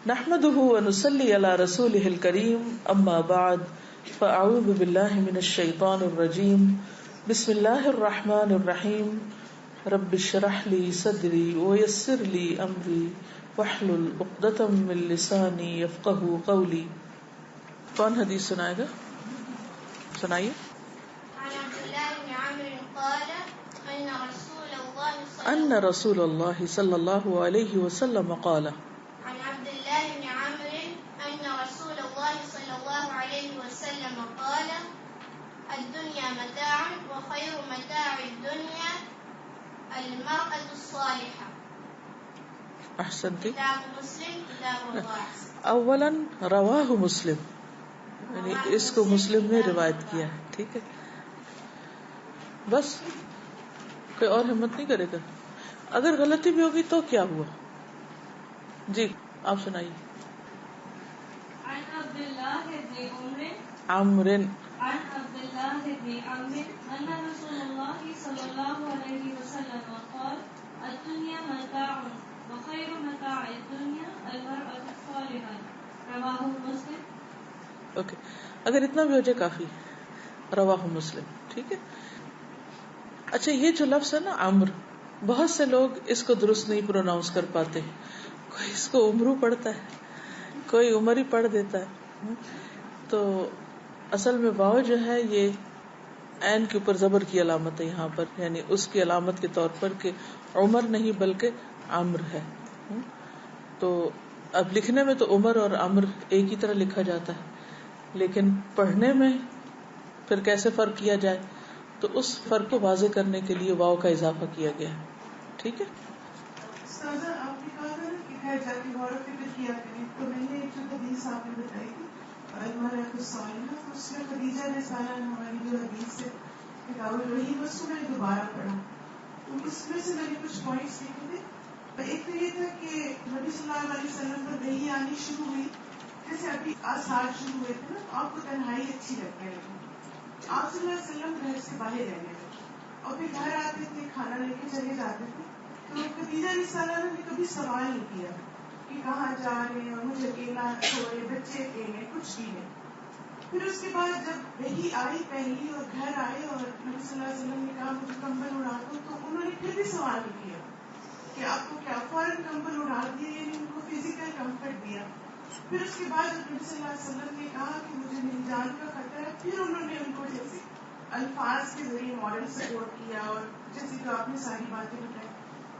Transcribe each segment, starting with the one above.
نحمده ونصلي على رسوله الكريم اما بعد فاعوذ بالله من الشيطان الرجيم بسم الله الرحمن الرحيم رب اشرح لي صدري ويسر لي امري واحلل عقدة من لساني يفقهوا قولي. کون حدیث سنائے گا؟ سنائیے. عن عبد الله بن عمرو قال ان رسول اللہ صلی اللہ علیہ وسلم قال. عن عبد الله بن عمرو ان رسول الله صلى الله عليه وسلم قال الدنيا متاع وخير متاع الدنيا المرأة الصالحة. احسنتی. کتاب مسلم کتاب اللہ. اولا رواہ مسلم، یعنی اس کو مسلم نے روایت کیا ہے. ٹھیک ہے، بس کوئی اور ہمت نہیں کرے گا. اگر غلطی بھی ہوگی تو کیا ہوا؟ جی آپ سنائیے. عن عبد الله بن عمرو عن عبد الله بن عمرو ان رسول الله صلى الله عليه وسلم قال الدنيا متاع وخير متاع الدنيا المرأة الصالحة رواه مسلم. اوکے، اگر اتنا بھی ہو جائے کافی. رواہ مسلم. ٹھیک ہے. اچھا، یہ جو لفظ ہے نا عمر، بہت سے لوگ اس کو درست نہیں پروناؤنس کر پاتے. کوئی اس کو عمرو پڑھتا ہے، کوئی عمر ہی پڑھ دیتا ہے. تو اصل میں واو جو ہے یہ عین کے اوپر زبر کی علامت ہے یہاں پر، یعنی اس کی علامت کے طور پر کہ عمر نہیں بلکہ عمر ہے. تو اب لکھنے میں تو عمر اور عمر ایک ہی طرح لکھا جاتا ہے، لیکن پڑھنے میں پھر کیسے فرق کیا جائے، تو اس فرق کو واضح کرنے کے لیے واو کا اضافہ کیا گیا ہے. ٹھیک ہے. سازا آپ نے کہا تھا کہ گھر جا کے غور و فکر کیا کریں، تو میں نے ایک جو حدیث آپ نے بتائی تھی المرأۃ الصالحہ، تو اس میں خدیجہ نے سالہ ہماری جو حدیث ہے کتاب الوحی، اس کو میں نے دوبارہ پڑھا. تو اس میں سے میں نے کچھ پوائنٹس لکھے تھے. ایک تو یہ تھا کہ نبی صلی اللہ علیہ وسلم پر وحی آنی شروع ہوئی، جیسے ابھی آثار شروع ہوئے تھے نا، تو آپ کو تنہائی اچھی لگنے لگی. آپ صلی اللہ علیہ وسلم گھر سے باہر رہنے لگے اور پھر گھر آتے تھے، کھانا لے کے چلے جاتے تھے. تو خدیجہ رضی اللہ عنہا نے کبھی سوال نہیں کیا کہ کہاں جا رہے ہیں اور مجھے اکیلا چھوڑے، بچے اکیلے، کچھ بھی نہیں. پھر اس کے بعد جب وحی آئی پہلی اور گھر آئے اور نبی صلی اللہ علیہ وسلم نے کہا مجھے کمبل اڑا دو، تو انہوں نے پھر بھی سوال نہیں کیا کہ آپ کو کیا، فوراً کمبل اڑا دیا، یعنی ان کو فزیکل کمفرٹ دیا. پھر اس کے بعد جب نبی صلی اللہ علیہ وسلم نے کہا کہ مجھے میری جان کا خطرہ ہے، پھر انہوں نے ان کو جیسے الفاظ کے ذریعے مورل سپورٹ کیا، اور جیسے جو آپ نے ساری باتیں بتائی.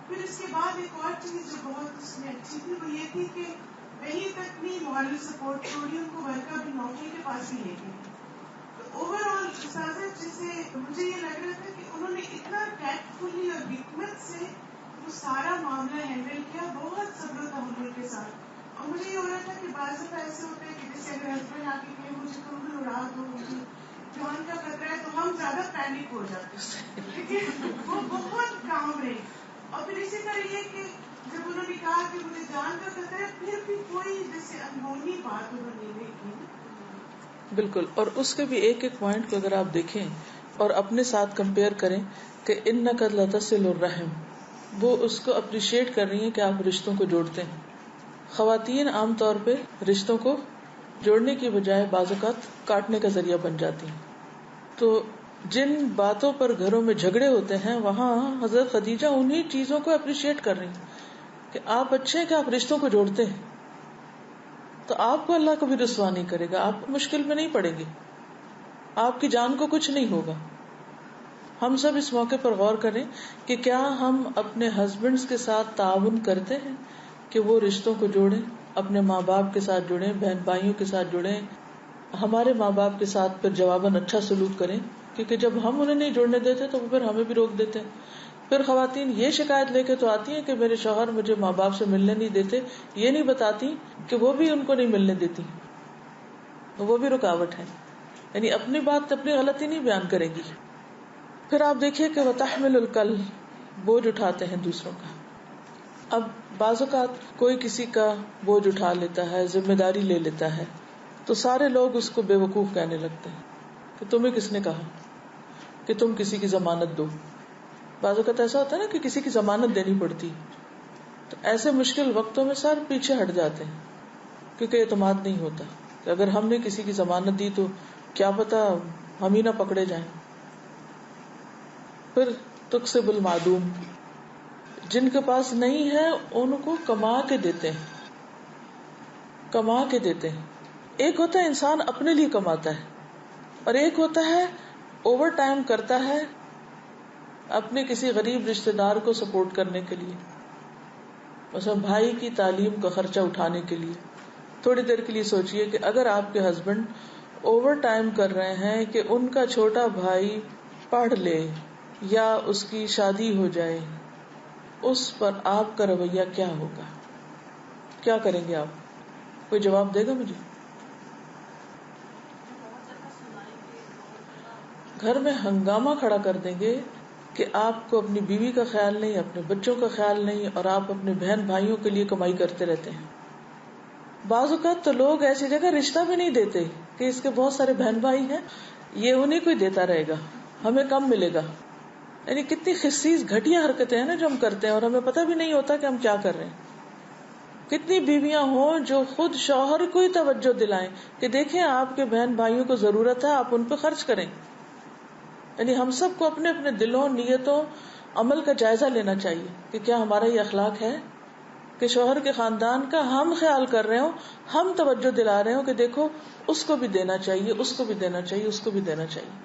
پھر اس کے بعد ایک اور چیز جو بہت اس میں اچھی تھی وہ یہ تھی کہ وہیں تک بھی مورل سپورٹ چھوڑی، ان کو ورکا بھی نوکری کے پاس بھی لے گئی. تو اوور آل سازا جیسے مجھے یہ لگ رہا تھا کہ انہوں نے اتنا ٹیکٹفلی اور حکمت سے وہ سارا معاملہ ہینڈل کیا، بہت صبر و تحمل کے ساتھ. اور مجھے یہ ہو رہا تھا کہ بعض دفعہ ایسے ہوتا ہے کہ جیسے اگر ہسبینڈ آ کے کہ مجھے کمبل اڑا دو، مجھے جان کا خطرہ ہے، تو ہم زیادہ پینک ہو جاتے ہیں، لیکن وہ بہت کام رہی. اور پھر اسی طرح یہ کہ جب انہوں نے کہا کہ مجھے جان کا خطرہ ہے، پھر بھی کوئی جیسے انہونی بات انہوں نے نہیں کی. بالکل. اور اس کے بھی ایک ایک پوائنٹ کو اگر آپ دیکھیں اور اپنے ساتھ کمپیئر کریں کہ انک لتصل الرحم، وہ اس کو اپریشیٹ کر رہی ہیں کہ آپ رشتوں کو جوڑتے ہیں. خواتین عام طور پہ رشتوں کو جوڑنے کی بجائے بعض اوقات کاٹنے کا ذریعہ بن جاتی ہیں. تو جن باتوں پر گھروں میں جھگڑے ہوتے ہیں وہاں حضرت خدیجہ انہی چیزوں کو اپریشیٹ کر رہی ہیں کہ آپ اچھے ہیں کہ آپ رشتوں کو جوڑتے ہیں. تو آپ کو اللہ کبھی رسوا نہیں کرے گا، آپ مشکل میں نہیں پڑیں گے، آپ کی جان کو کچھ نہیں ہوگا. ہم سب اس موقع پر غور کریں کہ کیا ہم اپنے ہسبینڈز کے ساتھ تعاون کرتے ہیں کہ وہ رشتوں کو جوڑیں، اپنے ماں باپ کے ساتھ جڑیں، بہن بھائیوں کے ساتھ جڑیں، ہمارے ماں باپ کے ساتھ پھر جواباً اچھا سلوک کریں، کیونکہ جب ہم انہیں نہیں جڑنے دیتے تو وہ پھر ہمیں بھی روک دیتے ہیں. پھر خواتین یہ شکایت لے کے تو آتی ہیں کہ میرے شوہر مجھے ماں باپ سے ملنے نہیں دیتے، یہ نہیں بتاتی کہ وہ بھی ان کو نہیں ملنے دیتی، وہ بھی رکاوٹ ہے. یعنی اپنی بات اپنی غلطی نہیں بیان کرے گی. پھر آپ دیکھیے کہ وتحمل الکل، بوجھ اٹھاتے ہیں دوسروں کا. اب بعض اوقات کوئی کسی کا بوجھ اٹھا لیتا ہے، ذمہ داری لے لیتا ہے، تو سارے لوگ اس کو بے وقوف کہنے لگتے ہیں کہ تمہیں کس نے کہا کہ تم کسی کی ضمانت دو. بعض اوقات ایسا ہوتا ہے نا کہ کسی کی ضمانت دینی پڑتی، تو ایسے مشکل وقتوں میں سر پیچھے ہٹ جاتے ہیں کیونکہ اعتماد نہیں ہوتا کہ اگر ہم نے کسی کی ضمانت دی تو کیا پتا ہم ہی نہ پکڑے جائیں. پھر تقسب المعدوم، جن کے پاس نہیں ہے ان کو کما کے دیتے ہیں، کما کے دیتے ہیں. ایک ہوتا ہے انسان اپنے لیے کماتا ہے، اور ایک ہوتا ہے اوور ٹائم کرتا ہے اپنے کسی غریب رشتہ دار کو سپورٹ کرنے کے لیے. مثلا بھائی کی تعلیم کا خرچہ اٹھانے کے لیے. تھوڑی دیر کے لیے سوچئے کہ اگر آپ کے ہسبینڈ اوور ٹائم کر رہے ہیں کہ ان کا چھوٹا بھائی پڑھ لے یا اس کی شادی ہو جائے، اس پر آپ کا رویہ کیا ہوگا؟ کیا کریں گے آپ؟ کوئی جواب دے گا مجھے؟ گھر میں ہنگامہ کھڑا کر دیں گے کہ آپ کو اپنی بیوی کا خیال نہیں، اپنے بچوں کا خیال نہیں، اور آپ اپنے بہن بھائیوں کے لیے کمائی کرتے رہتے ہیں. بعض اوقات تو لوگ ایسی جگہ رشتہ بھی نہیں دیتے کہ اس کے بہت سارے بہن بھائی ہیں، یہ انہیں کوئی دیتا رہے گا، ہمیں کم ملے گا. یعنی کتنی خسیس گھٹیا حرکتیں ہیں نا جو ہم کرتے ہیں، اور ہمیں پتہ بھی نہیں ہوتا کہ ہم کیا کر رہے ہیں. کتنی بیویاں ہوں جو خود شوہر کو ہی توجہ دلائیں کہ دیکھیں آپ کے بہن بھائیوں کو ضرورت ہے، آپ ان پہ خرچ کریں. یعنی ہم سب کو اپنے اپنے دلوں، نیتوں، عمل کا جائزہ لینا چاہیے کہ کیا ہمارا یہ اخلاق ہے کہ شوہر کے خاندان کا ہم خیال کر رہے ہوں، ہم توجہ دلا رہے ہوں کہ دیکھو اس کو بھی دینا چاہیے، اس کو بھی دینا چاہیے، اس کو بھی دینا چاہیے.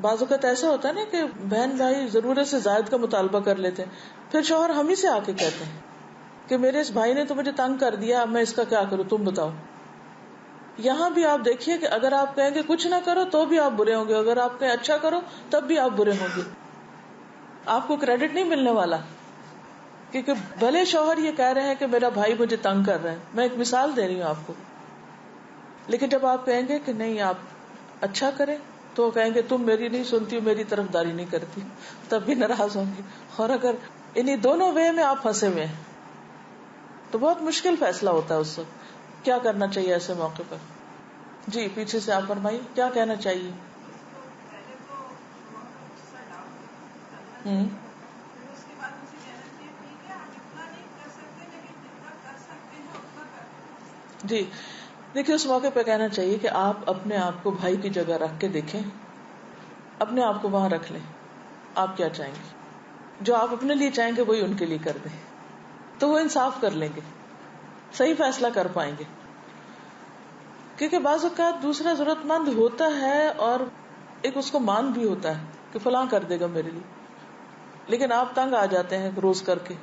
بعض اوقات ایسا ہوتا ہے نا کہ بہن بھائی ضرورت سے زائد کا مطالبہ کر لیتے ہیں، پھر شوہر ہم ہی سے آ کے کہتے ہیں کہ میرے اس بھائی نے تو مجھے تنگ کر دیا، اب میں اس کا کیا کروں، تم بتاؤ. یہاں بھی آپ دیکھیے کہ اگر آپ کہیں گے کچھ نہ کرو تو بھی آپ برے ہوں گے، اگر آپ کہیں اچھا کرو تب بھی آپ برے ہوں گے. آپ کو کریڈٹ نہیں ملنے والا، کیونکہ بھلے شوہر یہ کہہ رہے ہیں کہ میرا بھائی مجھے تنگ کر رہا ہے، میں ایک مثال دے رہی ہوں آپ کو، لیکن جب آپ کہیں گے کہ نہیں آپ اچھا کریں تو وہ کہیں گے تم میری نہیں سنتی ہو، میری طرفداری نہیں کرتی، تب بھی ناراض ہوں گے. اور اگر انہیں دونوں وے میں آپ پھنسے ہوئے ہیں تو بہت مشکل فیصلہ ہوتا ہے. اس وقت کیا کرنا چاہیے ایسے موقع پر؟ جی پیچھے سے آپ فرمائیے کیا کہنا چاہیے. جی دیکھیے اس موقع پہ کہنا چاہیے کہ آپ اپنے آپ کو بھائی کی جگہ رکھ کے دیکھیں، اپنے آپ کو وہاں رکھ لیں. آپ کیا چاہیں گے؟ جو آپ اپنے لیے چاہیں گے وہی ان کے لیے کر دیں، تو وہ انصاف کر لیں گے، صحیح فیصلہ کر پائیں گے. کیونکہ بعض اوقات دوسرا ضرورت مند ہوتا ہے اور ایک اس کو مان بھی ہوتا ہے کہ فلاں کر دے گا میرے لیے، لیکن آپ تنگ آ جاتے ہیں روز کر کے.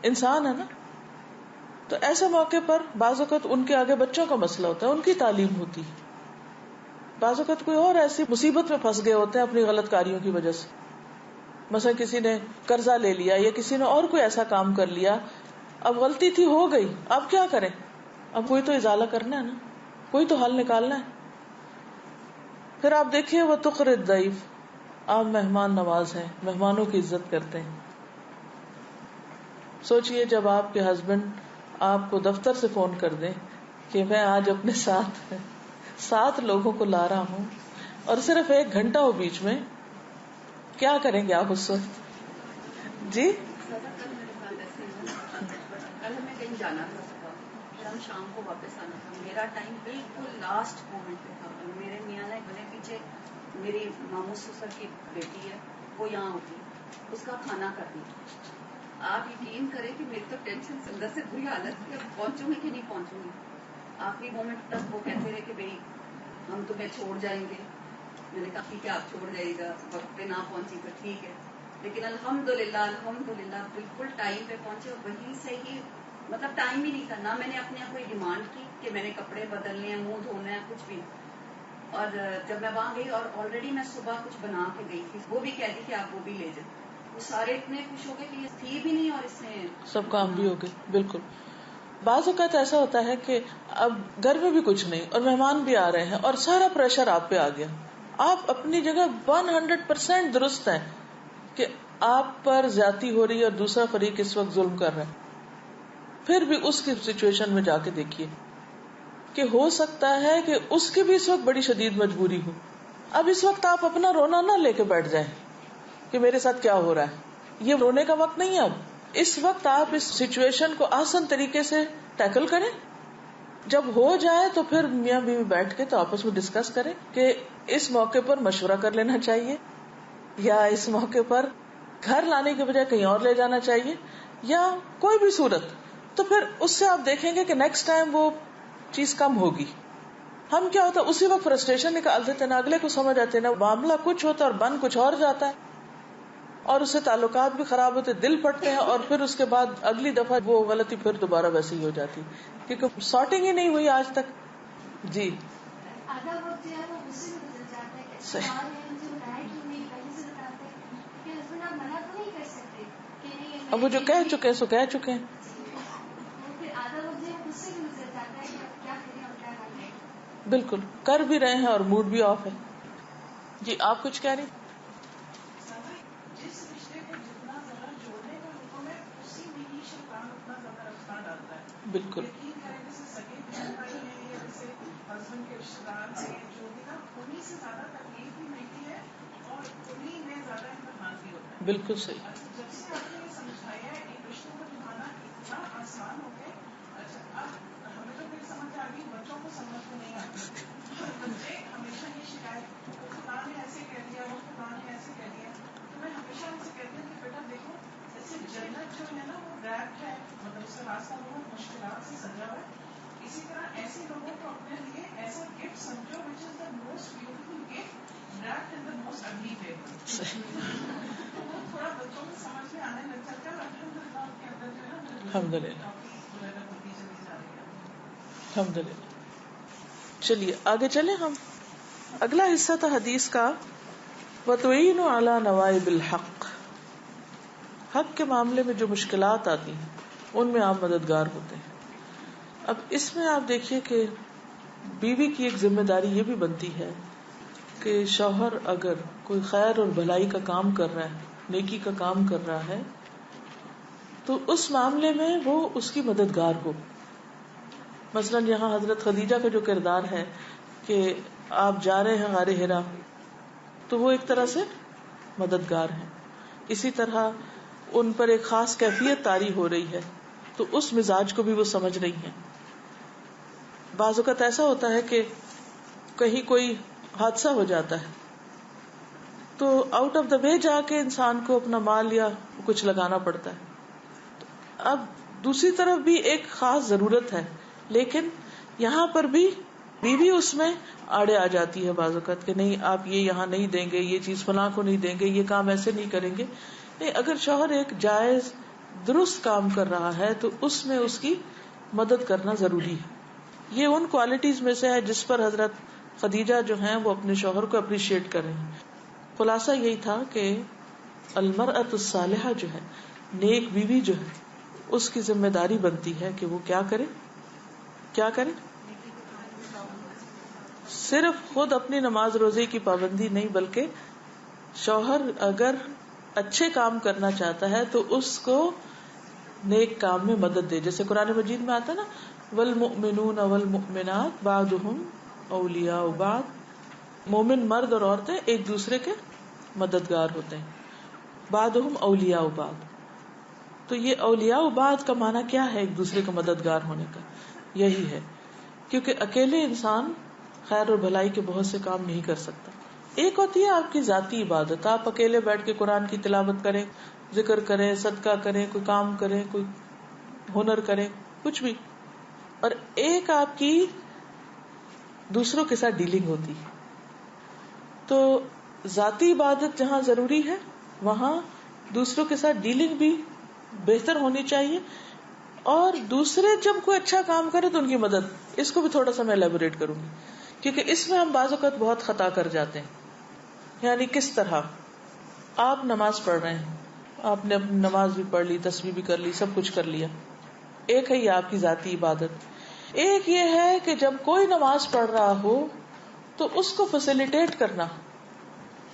انسان ہے نا. تو ایسے موقع پر بعض اوقات ان کے آگے بچوں کا مسئلہ ہوتا ہے، ان کی تعلیم ہوتی ہے. بعض اوقات کوئی اور ایسی مصیبت میں پھنس گئے ہوتے ہیں اپنی غلط کاریوں کی وجہ سے. مثلا کسی نے قرضہ لے لیا یا کسی نے اور کوئی ایسا کام کر لیا، اب غلطی تھی ہو گئی، اب کیا کریں؟ اب کوئی تو ازالہ کرنا ہے نا، کوئی تو حل نکالنا ہے. پھر آپ دیکھیے وہ تقر الضیف، آپ مہمان نواز ہیں، مہمانوں کی عزت کرتے ہیں. سوچئے جب آپ کے ہسبینڈ آپ کو دفتر سے فون کر دیں کہ میں آج اپنے ساتھ 7 لوگوں کو لا رہا ہوں اور صرف 1 گھنٹہ ہو بیچ میں، کیا کریں گے آپ اس وقت؟ جی کل ہمیں کہیں جانا تھا صبح، پھر ہم شام کو واپس آنا تھا. میرا ٹائم بالکل لاسٹ مومنٹ پہ تھا. میرے میاں نے بنے پیچھے میری ماموں سسر کی بیٹی ہے، وہ یہاں ہوتی ہے، اس کا کھانا کر دیا. آپ یقین کریں کہ میری تو ٹینشن اندر سے بری حالت تھی، اب پہنچوں گی کہ نہیں پہنچوں گی. آخری مومنٹ تک وہ کہتے رہے کہ بھائی ہم تمہیں چھوڑ جائیں گے. میں نے کہا ٹھیک ہے آپ چھوڑ جائیے گا، وقت پہ نہ پہنچی تو ٹھیک ہے. لیکن الحمدللہ بالکل ٹائم پہ پہنچے. اور وہیں سے ہی مطلب ٹائم ہی نہیں تھا، نہ میں نے اپنے آپ کو ڈیمانڈ کی کہ میں نے کپڑے بدلنے ہیں، منہ دھونا ہے، کچھ بھی. اور جب میں وہاں گئی اور آلریڈی میں صبح کچھ بنا کے گئی تھی، وہ بھی کہہ دی کہ آپ وہ بھی لے جائیں. وہ سارے اتنے خوش ہو گئے کہ یہ تھی بھی نہیں اور اس نے سب کام بھی ہو گئے. بالکل. بعض اوقات ایسا ہوتا ہے کہ اب گھر میں بھی کچھ نہیں اور مہمان بھی آ رہے ہیں اور سارا پریشر آپ پہ آ گیا. آپ اپنی جگہ 100% درست ہیں کہ آپ پر زیادتی ہو رہی ہے اور دوسرا فریق اس وقت ظلم کر رہا ہے. پھر بھی اس کی سچویشن میں جا کے دیکھیے کہ ہو سکتا ہے کہ اس کی بھی اس وقت بڑی شدید مجبوری ہو. اب اس وقت آپ اپنا رونا نہ لے کے بیٹھ جائیں کہ میرے ساتھ کیا ہو رہا ہے. یہ رونے کا وقت نہیں ہے. اب اس وقت آپ اس سچویشن کو آسان طریقے سے ٹیکل کریں. جب ہو جائے تو پھر میاں بیوی بیٹھ کے تو آپس میں ڈسکس کریں کہ اس موقع پر مشورہ کر لینا چاہیے, یا اس موقع پر گھر لانے کے بجائے کہیں اور لے جانا چاہیے, یا کوئی بھی صورت. تو پھر اس سے آپ دیکھیں گے کہ نیکسٹ ٹائم وہ چیز کم ہوگی. ہم کیا ہوتا ہے اسی وقت فرسٹریشن نکال دیتے ہیں, اگلے کو سمجھ آتے ہیں, معاملہ کچھ ہوتا ہے اور بن کچھ اور جاتا ہے, اور اس سے تعلقات بھی خراب ہوتے, دل پھٹتے ہیں, اور پھر اس کے بعد اگلی دفعہ وہ غلطی پھر دوبارہ ویسی ہی ہو جاتی کیونکہ سارٹنگ ہی نہیں ہوئی آج تک. جی آدھا وقت جو ہے وہ غصے میں گزر جاتا ہے کہ سوال ہے مجھے بتایا کیوں نہیں, پہلے سے بتاتے ہیں کہ ہسبینڈ آپ منع تو نہیں کر سکتے کہ نہیں. اب وہ جو کہہ چکے ہیں سو کہہ چکے ہیں. وہ پھر آدھا وقت جو ہے غصے میں گزر جاتا ہے کہ اب کیا کریں اور کیا کریں. بالکل کر بھی رہے ہیں اور موڈ بھی آف ہے. جی آپ کچھ کہہ رہی؟ جس رشتے کو جتنا زیادہ جوڑنے کا حکم ہے اسی میں ہی شیطان اتنا زیادہ رفتار ڈالتا ہے. بالکل یقین کریں جیسے سگے بہن بھائی ہیں یا جیسے ہسبینڈ کے رشتے دار ہیں, جو بھی نا انہیں سے زیادہ تکلیف بھی ملتی ہے اور انہیں میں زیادہ امتحان بھی ہوتا ہے. بالکل صحیح. جب سے آپ نے یہ سمجھایا ہے ان رشتوں کو نبھانا اتنا آسان ہو گیا. اچھا اب ہمیں تو پھر سمجھ آ گئی, بچوں کو سمجھ میں نہیں آتی. بچے ہمیشہ یہ شکایت خدا نے ایسے کہہ دیا, وہ خدا نے ایسے کہہ دیا. تو میں ہمیشہ ان سے کہتی ہوں کہ بیٹا دیکھو جیسے جنت جو ہے نا وہ ریپ ہے, مطلب اس کا راستہ بہت مشکلات سے سجا ہوا ہے. اسی طرح ایسے لوگوں کو اپنے لیے ایسا گفٹ سمجھو which is the most beautiful gift wrapped in the most ugly paper. تو وہ تھوڑا بچوں کو سمجھ میں آنے لگ جاتا ہے. الحمدللہ ان کے اندر جو ہے نا الحمدللہ ڈیولپ ہوتی چلی جا رہی ہے. الحمدللہ. چلیے آگے چلیں ہم. اگلا حصہ تھا حدیث کا وَتُعِينُ عَلَى نَوَائِبِ الْحَقِّ. حق کے معاملے میں جو مشکلات آتی ہیں ان میں آپ مددگار ہوتے ہیں. اب اس میں آپ دیکھیے کہ بیوی کی ایک ذمہ داری یہ بھی بنتی ہے کہ شوہر اگر کوئی خیر اور بھلائی کا کام کر رہا ہے, نیکی کا کام کر رہا ہے, تو اس معاملے میں وہ اس کی مددگار ہو. مثلا یہاں حضرت خدیجہ کا جو کردار ہے کہ آپ جا رہے ہیں غار حرا, تو وہ ایک طرح سے مددگار ہیں. اسی طرح ان پر ایک خاص کیفیت طاری ہو رہی ہے تو اس مزاج کو بھی وہ سمجھ رہی ہیں. بعض اوقات ایسا ہوتا ہے کہ کہیں کوئی حادثہ ہو جاتا ہے تو آؤٹ آف دا وے جا کے انسان کو اپنا مال یا کچھ لگانا پڑتا ہے. اب دوسری طرف بھی ایک خاص ضرورت ہے, لیکن یہاں پر بھی بیوی اس میں آڑے آ جاتی ہے بعض اوقات کہ نہیں آپ یہ یہاں نہیں دیں گے, یہ چیز فلاں کو نہیں دیں گے, یہ کام ایسے نہیں کریں گے. نہیں, اگر شوہر ایک جائز درست کام کر رہا ہے تو اس میں اس کی مدد کرنا ضروری ہے. یہ ان کوالٹیز میں سے ہے جس پر حضرت خدیجہ جو ہیں وہ اپنے شوہر کو اپریشیٹ کر رہے ہیں. خلاصہ یہی تھا کہ المرأۃ الصالحہ جو ہے, نیک بیوی جو ہے, اس کی ذمہ داری بنتی ہے کہ وہ کیا کرے, کیا کرے. صرف خود اپنی نماز روزے کی پابندی نہیں, بلکہ شوہر اگر اچھے کام کرنا چاہتا ہے تو اس کو نیک کام میں مدد دے. جیسے قرآن مجید میں آتا نا والمؤمنون والمؤمنات بعضهم اولیاء بعض, مومن مرد اور عورتیں ایک دوسرے کے مددگار ہوتے ہیں. بعضهم اولیاء بعض, تو یہ اولیاء بعض کا معنی کیا ہے ایک دوسرے کا مددگار ہونے کا؟ یہی ہے کیونکہ اکیلے انسان خیر اور بھلائی کے بہت سے کام نہیں کر سکتا. ایک ہوتی ہے آپ کی ذاتی عبادت, آپ اکیلے بیٹھ کے قرآن کی تلاوت کریں, ذکر کریں, صدقہ کریں, کوئی کام کریں, کوئی ہنر کریں, کچھ بھی. اور ایک آپ کی دوسروں کے ساتھ ڈیلنگ ہوتی ہے. تو ذاتی عبادت جہاں ضروری ہے وہاں دوسروں کے ساتھ ڈیلنگ بھی بہتر ہونی چاہیے. اور دوسرے جب کوئی اچھا کام کرے تو ان کی مدد, اس کو بھی تھوڑا سا میں ایلیبوریٹ کروں گی کیونکہ اس میں ہم بعض اوقات بہت خطا کر جاتے ہیں. یعنی کس طرح آپ نماز پڑھ رہے ہیں, آپ نے اپنی نماز بھی پڑھ لی, تسبیح بھی کر لی, سب کچھ کر لیا, ایک ہے یہ آپ کی ذاتی عبادت. ایک یہ ہے کہ جب کوئی نماز پڑھ رہا ہو تو اس کو فیسیلیٹیٹ کرنا,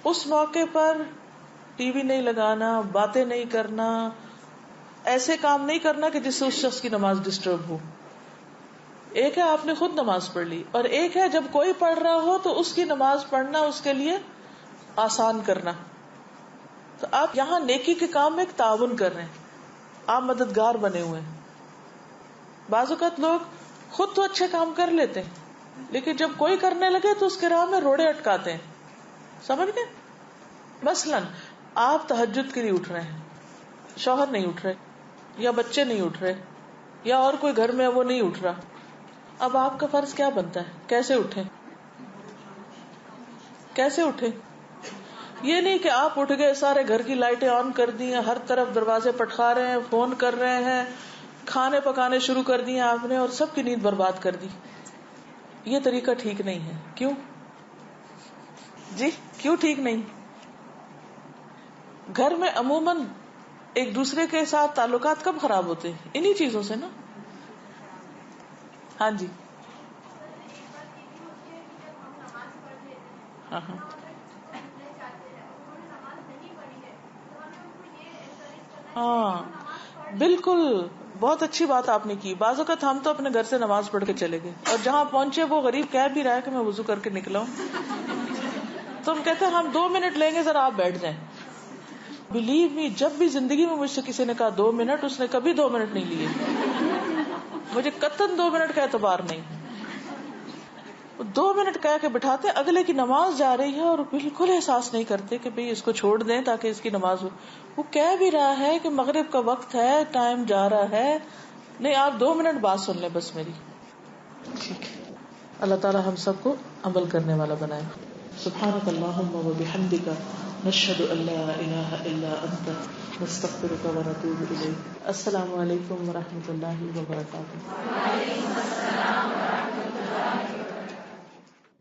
اس موقع پر ٹی وی نہیں لگانا, باتیں نہیں کرنا, ایسے کام نہیں کرنا کہ جس سے اس شخص کی نماز ڈسٹرب ہو. ایک ہے آپ نے خود نماز پڑھ لی, اور ایک ہے جب کوئی پڑھ رہا ہو تو اس کی نماز پڑھنا اس کے لیے آسان کرنا. تو آپ یہاں نیکی کے کام میں ایک تعاون کر رہے ہیں, آپ مددگار بنے ہوئے ہیں. بعض اوقات لوگ خود تو اچھے کام کر لیتے ہیں لیکن جب کوئی کرنے لگے تو اس کے راہ میں روڑے اٹکاتے ہیں. سمجھ گئے؟ مثلاً آپ تہجد کے لیے اٹھ رہے ہیں, شوہر نہیں اٹھ رہے یا بچے نہیں اٹھ رہے یا اور کوئی گھر میں وہ نہیں اٹھ رہا, اب آپ کا فرض کیا بنتا ہے؟ کیسے اٹھیں؟ کیسے اٹھیں؟ یہ نہیں کہ آپ اٹھ گئے, سارے گھر کی لائٹیں آن کر دی ہیں, ہر طرف دروازے پٹخا رہے ہیں, فون کر رہے ہیں, کھانے پکانے شروع کر دیے آپ نے اور سب کی نیند برباد کر دی. یہ طریقہ ٹھیک نہیں ہے. کیوں جی, کیوں ٹھیک نہیں؟ گھر میں عموماً ایک دوسرے کے ساتھ تعلقات کب خراب ہوتے ہیں؟ انہی چیزوں سے نا. ہاں جی, ہاں ہاں ہاں بالکل, بہت اچھی بات آپ نے کی. بعض اوقات ہم تو اپنے گھر سے نماز پڑھ کے چلے گئے اور جہاں پہنچے وہ غریب کہہ بھی رہا ہے کہ میں وضو کر کے نکلا ہوں, تو ہم کہتے ہیں ہم 2 منٹ لیں گے, ذرا آپ بیٹھ جائیں. بلیو می, جب بھی زندگی میں مجھ سے کسی نے کہا 2 منٹ, اس نے کبھی 2 منٹ نہیں لیے. مجھے قطعاً 2 منٹ کا اعتبار نہیں. 2 منٹ کہہ کے بٹھاتے, اگلے کی نماز جا رہی ہے اور بالکل احساس نہیں کرتے کہ بھئی اس کو چھوڑ دیں تاکہ اس کی نماز ہو. وہ کہہ بھی رہا ہے کہ مغرب کا وقت ہے, ٹائم جا رہا ہے, نہیں آپ 2 منٹ بات سن لیں بس میری. ٹھیک ہے, اللہ تعالی ہم سب کو عمل کرنے والا بنائے. سبحانک اللہم و بحمدک, نشہد ان لا الہ الا انت, نستغفرک و نتوب الیک. السلام علیکم و رحمۃ اللہ وبرکاتہ.